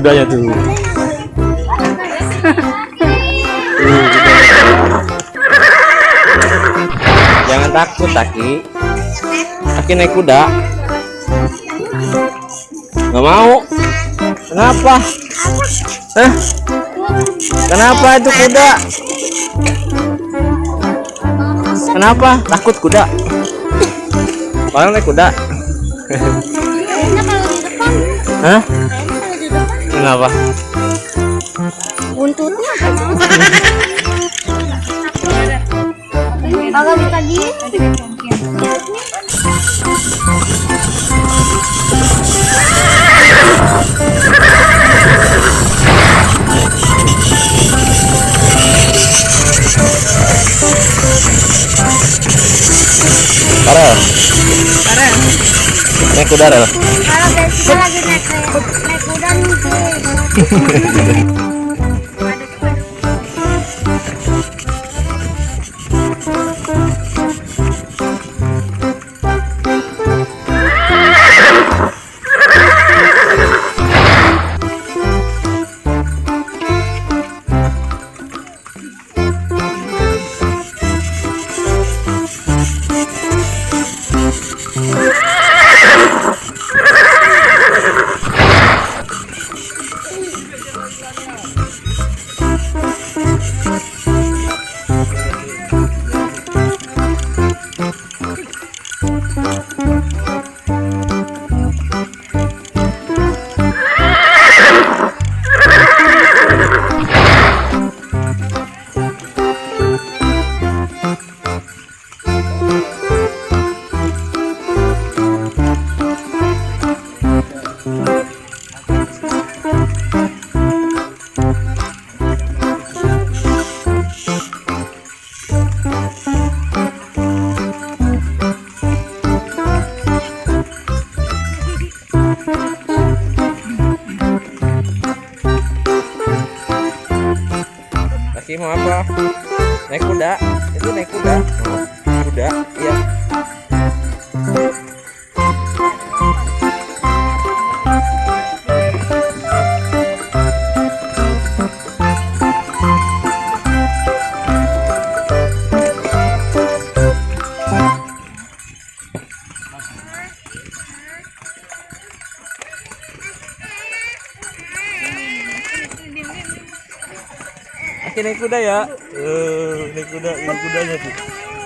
kudanya tuh. Jangan takut, Taki. Taki naik kuda. Nggak mau. Kenapa? Hah? Kenapa itu kuda? Kenapa? Takut kuda? Orang naik kuda. Hah? Kenapa? Buntutnya agak bisa gitu. Farel, naik kuda Rel. Kalau kita lagi naik kuda nih. Taki mau apa? Naik kuda? Itu naik kuda? Kuda? Iya. Aki naik kuda ya. Naik kuda, ini kudanya tuh.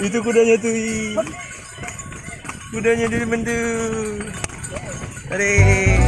Itu kudanya tuh. Kudanya di bentuk. Kudanya.